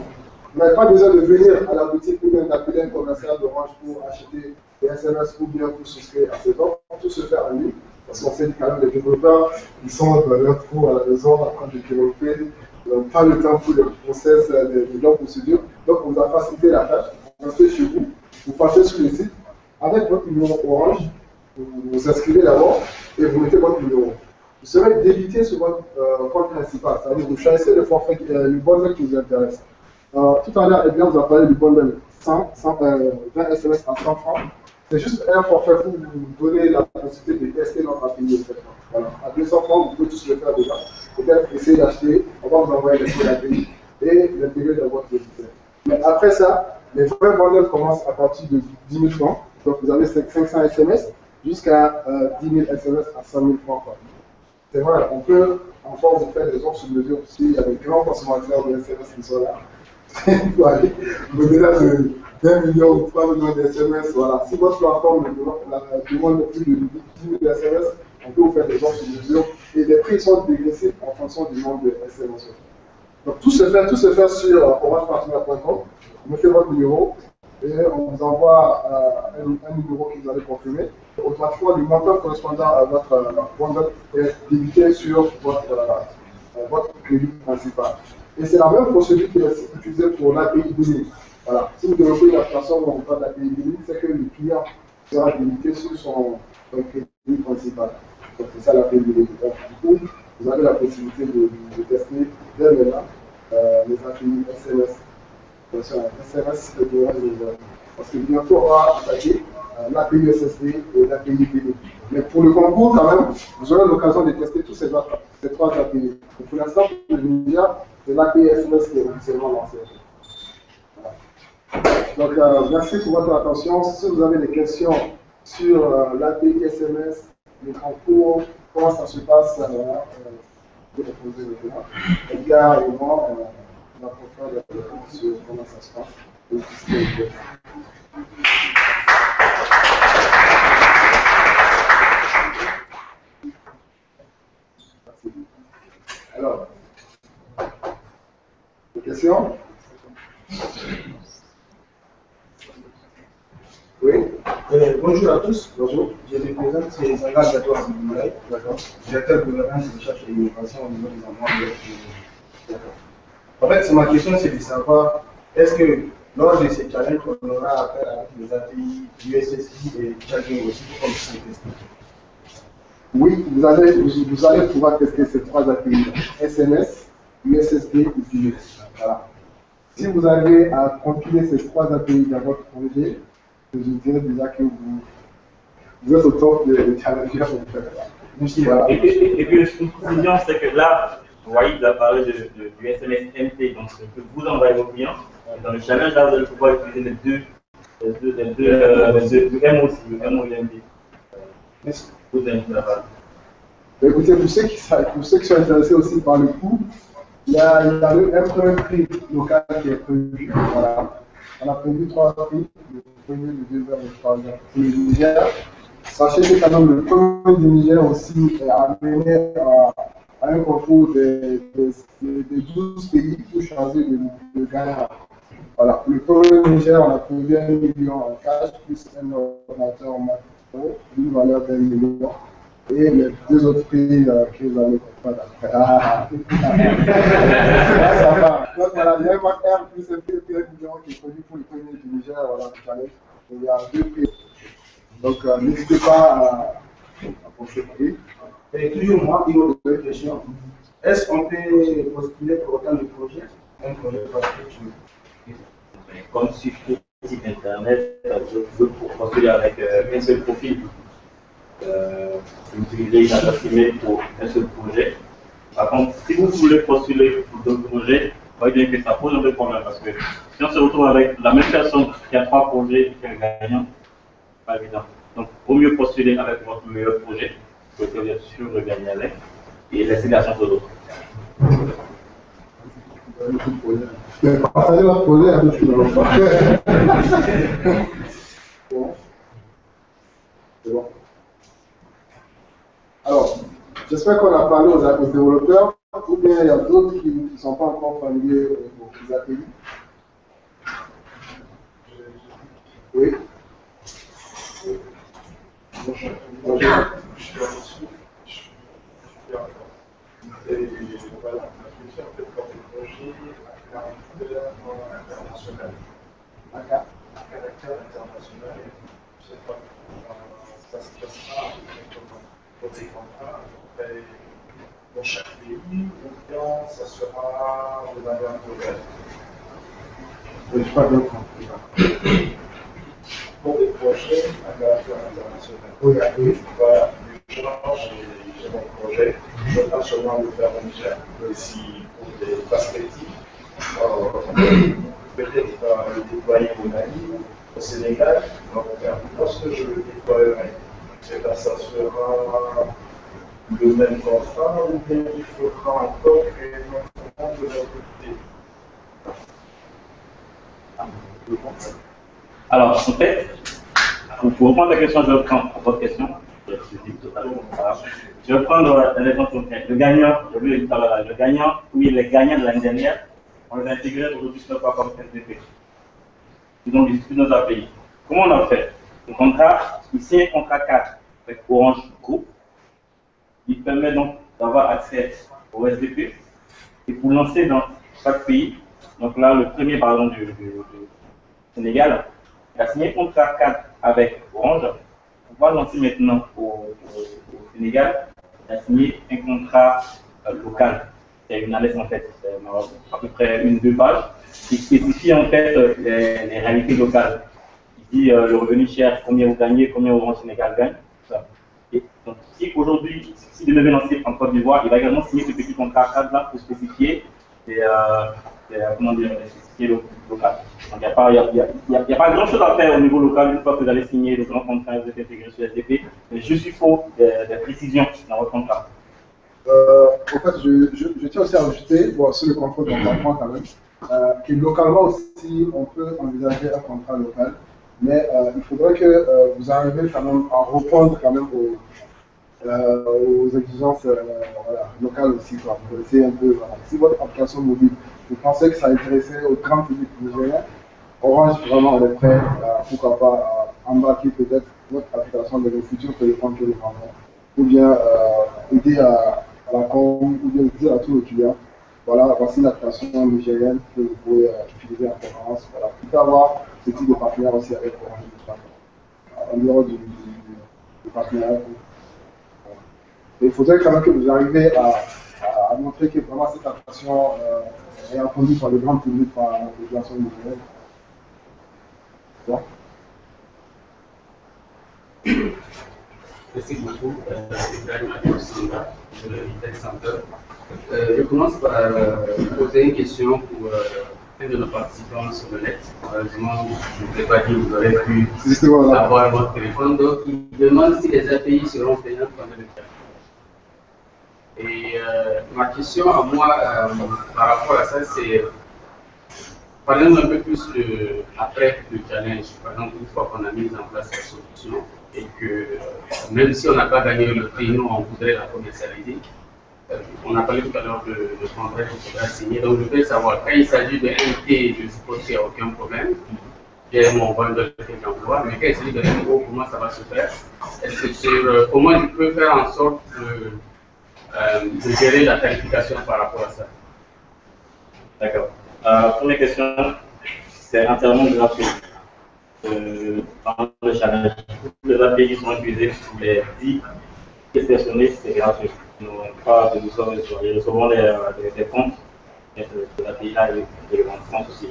Vous n'avez pas besoin de venir à la boutique ou bien d'appeler un commercial d'Orange pour acheter des SMS ou bien pour souscrire à ces offres. Tout se fait en ligne, parce qu'on sait quand même les développeurs, ils sont dans leur trou à la maison en train de développer, ils n'ont pas le temps pour le process de longues procédures. Donc on vous a facilité la tâche, vous restez chez vous, vous passez sur le site, avec votre numéro Orange, vous vous inscrivez d'abord et vous mettez votre numéro. Vous serez débité sur votre compte principal, c'est-à-dire que vous choisissez le forfait, le bundle qui vous intéresse. Tout à l'heure, Edgar vous a parlé du bundle 20 SMS à 100 francs. C'est juste un forfait pour vous donner la possibilité de tester notre API. Voilà. À 200 francs, vous pouvez tous le faire déjà. Peut-être essayer d'acheter, on va vous envoyer les API et l'intégrer dans votre logiciel. Mais après ça, les vrais bundles commencent à partir de 10 000 francs. Donc vous avez 500 SMS jusqu'à 10 000 SMS à 100 000 francs. C'est vrai, on peut encore vous faire des offres sur mesure s'il y a des grands consommateurs de SMS qui sont là. Au-delà d'1 million ou 3 millions de SMS, voilà. Si votre plateforme demande plus de 10 000 SMS, on peut vous faire des offres sur mesure et les prix sont dégressifs en fonction du nombre de SMS. Donc tout se fait sur orangepartner.com. Vous mettez votre numéro et on vous envoie un numéro que vous allez confirmer. Automatiquement, le montant correspondant à votre bundle est débité sur votre crédit principal. Et c'est la même procédure qui est utilisée pour l'API billing. Voilà. Si vous développez une application où on parle d'API billing, c'est que le client sera limité sur son crédit principal. Donc c'est ça l'API billing. Donc, du coup, vous avez la possibilité de tester dès maintenant les API SMS. SMS parce que bientôt on va attaquer l'API SSD et l'API PD. Mais pour le concours, quand même, vous aurez l'occasion de tester tous ces trois API. Et pour l'instant, pour le Niger, c'est l'API SMS qui est officiellement lancé. Voilà. Donc, merci pour votre attention. Si vous avez des questions sur l'API SMS, le concours, comment ça se passe, vous pouvez les poser maintenant. Et il y a également la conférence sur comment ça se passe. Et tout ce qui est fait. Alors, des questions? Oui. Bonjour à tous. Bonjour. Je représente les engageurs de Moulay, directeur de gouvernance, recherche et innovation au niveau des endroits de En fait, ma question, c'est de savoir, est-ce que lors de ces challenges, on aura affaire à des API, USSI et charging aussi, comme c'est testé? Oui, vous allez pouvoir tester ces trois API, SMS, USSD et US. Voilà. Si vous arrivez à compiler ces trois API dans votre projet, je dirais déjà que vous êtes au top des challengers. Voilà. Et puis, une précision, c'est que là, vous voyez, vous avez parlé du SMS MT, donc ce que vous envoyez vos clients. Dans le challenge, là, vous allez pouvoir utiliser les deux M aussi, le M ou le MT. Merci. Vous invitez là-bas. Écoutez, pour ceux qui sont intéressés aussi par le coût, il y a le M1 prix local qui est prévu. Voilà. On a prévu 3 prix, le premier, le deuxième et le troisième. Pour le Niger, sachez que quand même le premier du Niger aussi est amené à un concours des 12 pays pour choisir le gagnant. Voilà. Le premier Niger, on a prévu 1 million en cash plus un ordinateur en macro, d'une valeur d'1 million. Et les deux autres prix que vous allez comprendre après. Ah, ça va. Donc voilà, il y a un R plus un prix million qui est produit pour le premier du Niger, voilà, il y a 2 prix. Donc n'hésitez pas à penser prix. Et toujours moi, une autre question. Est-ce qu'on peut postuler pour autant de projets? Un projet particulier. Comme sur le site internet, vous pouvez postuler avec un seul profil. Utiliser une adresse email pour un seul projet. Par contre, si vous voulez postuler pour d'autres projets, vous voyez bien que ça pose un peu de problème parce que si on se retrouve avec la même personne qui a 3 projets et qui est le gagnant, c'est pas évident. Donc, il vaut mieux postuler avec votre meilleur projet, pour que vous êtes sûr de gagner avec, et laisser la chance aux autres. Partagez votre projet avec ceux qui ne l'ont pas. C'est bon. Alors, j'espère qu'on a parlé aux développeurs, ou bien il y a d'autres qui ne sont pas encore familiers aux API. Oui. Bonjour. Et voilà, je suis en fait pour des projets à caractère international. À caractère international, je ne sais pas comment ça se passera pour des contrats pour chaque pays, ou bien ça sera de manière globale. Je ne suis pas bien compris. Pour des projets à caractère international. Oui, oui. Voilà, j'ai mon projet, je ne peux pas seulement le faire au Niger, mais aussi pour des perspectives. Peut-être le déployer au Mali, au Sénégal. Donc, lorsque je le déploierai, ça sera le même contrat ou bien il faudra encore créer un contrat de leur côté. Alors, en fait, pour reprendre la question, je vais prendre votre question. Je vais prendre l'exemple concret. Le gagnant, je vais le dire tout à l'heure, le gagnant, oui, les gagnants de l'année dernière, on les a intégrés aujourd'hui sur notre comme SDP. Ils ont discuté nos API. Comment on a fait? Le contrat, il signe un contrat 4 avec Orange Group. Il permet donc d'avoir accès au SDP. Et pour lancer dans chaque pays, donc là, le premier, par exemple, du Sénégal, il a signé un contrat 4 avec Orange. On va lancer maintenant au Sénégal. Il a signé un contrat locale. C'est une annexe en fait, c'est à peu près 1-2 pages, qui spécifie en fait les réalités locales. Il dit le revenu cher, combien vous gagnez, combien Orange Sénégal gagne, tout ça. Et donc, si aujourd'hui, si de devait lancer en Côte d'Ivoire, il va également signer ce petit contrat cadre-là pour spécifier comment dire, les spécificités locales. Donc, il n'y a pas grand-chose à faire au niveau local une fois que vous allez signer le grand contrat, vous êtes intégré sur SDP, mais juste il faut des précisions dans votre contrat. En fait, je tiens aussi à ajouter, bon, sur le contrôle d'engagement quand même, que localement aussi, on peut envisager un contrat local, mais il faudrait que vous arriviez quand même à répondre quand même aux exigences voilà, locales aussi. Quoi. Vous connaissez un peu, voilà. Si votre application mobile, vous pensez que ça intéressait au grand public nigérien, Orange, vraiment, on est prêt, pourquoi pas, à embarquer peut-être votre application dans le futur téléphone que nous vendons, ou bien aider à la com, ou bien dire à tous nos clients, voilà, voici l'application nigérienne que vous pouvez utiliser en conférence. Voilà. Vous pouvez avoir ce type de partenaire aussi avec Orange, en dehors du partenariat. Il faudrait quand même que vous arriviez à montrer que vraiment cette application est entendue par le grand public, par la population nigérienne. Merci beaucoup, je commence par poser une question pour un de nos participants sur le net. Malheureusement, je ne sais pas dit vous aurez pu avoir votre téléphone. Donc, il demande si les API seront payantes pendant le temps. Et ma question à moi par rapport à ça, c'est parlons un peu plus après le challenge. Par exemple, une fois qu'on a mis en place la solution et que même si on n'a pas gagné le prix, nous on voudrait la commercialiser. On a parlé tout à l'heure de contrat qu'il faudra signer. Donc je veux savoir, quand il s'agit de MT, je suppose qu'il n'y a aucun problème. J'ai mon vendeur que j'envoie, mais quand il s'agit de MO, comment ça va se faire? Est-ce que sur comment je peux faire en sorte de gérer la qualification par rapport à ça? D'accord. Première question, c'est entièrement gratuit. Dans le challenge, toutes les API qui sont utilisées pour les 10 questionnés, c'est gratuit. Nous n'avons pas de besoin de recevons des comptes, et de l'API-là et en France aussi.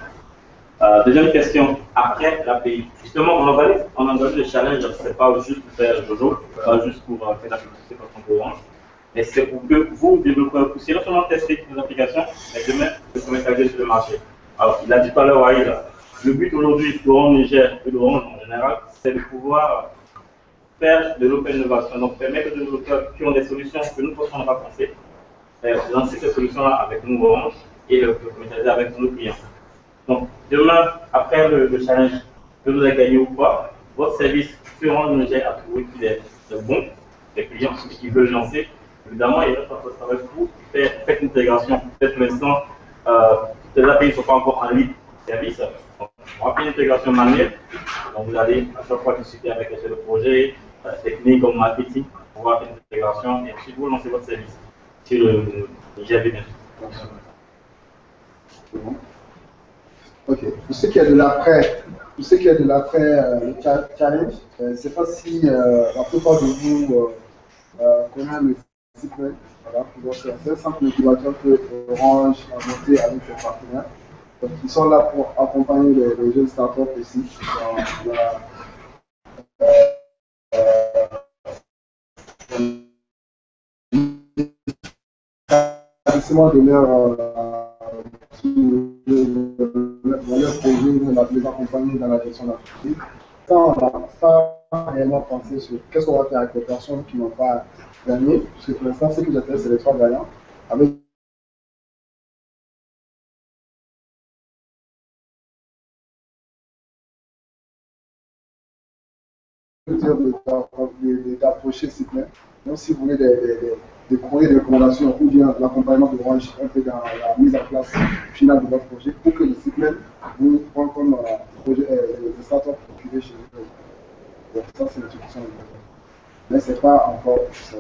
Deuxième question, après l'API. Justement, on organise le challenge, ce n'est pas juste pour faire Jojo, pas juste pour faire la publicité par contre Orange, mais c'est pour que vous, développeurs, puissiez non seulement tester vos applications, mais demain, le commercialiser sur le marché. Alors, il a dit tout à l'heure, Waïd, le but aujourd'hui pour Orange Niger et d'Orange en général, c'est de pouvoir faire de l'open innovation, donc permettre aux développeurs qui ont des solutions que nous ne pas penser, lancer ces solutions-là avec nous Orange et le commercialiser avec nos clients. Donc, demain, après le challenge que vous avez gagné ou pas, votre service sur Orange Niger a trouvé qu'il est bon, les clients qui veulent lancer. Évidemment, il y a notre travail pour faire l'intégration. Peut-être maintenant, les API ne sont pas encore en ligne service. Donc, on va faire une intégration manuelle. Donc, vous allez à chaque fois discuter avec les chefs de projet, technique comme marketing, pour pouvoir faire une intégration et ensuite vous lancez votre service sur le GRV. Ok. Pour ce qui est de l'après, le challenge, je ne sais pas si la plupart de vous connaissent le site web. Voilà. Donc, c'est un simple motivateur que Orange a monté avec ses partenaires. Donc, ils sont là pour accompagner les jeunes startups ici. De leur projet, de les accompagner dans la gestion d'entreprise. Quand on n'a pas réellement pensé sur qu'est-ce qu'on va faire avec les personnes qui n'ont pas gagné, parce que pour l'instant, ce que j'appelle, c'est les 3 gagnants, avec d'approcher ce site. Donc, si vous voulez des courriers de recommandation ou bien l'accompagnement de Orange un peu dans la mise en place finale de votre projet pour que le site même vous prenne comme projet de start-up privé chez vous. Donc, ça, c'est l'introduction. Mais ce n'est pas encore ça.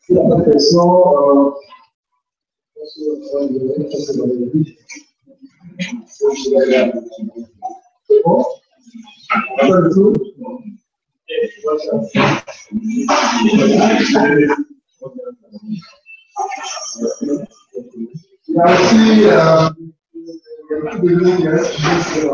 s'il n'y a pas de question, c'est bon? Pas du tout? Il y a aussi beaucoup de lignes qui restent juste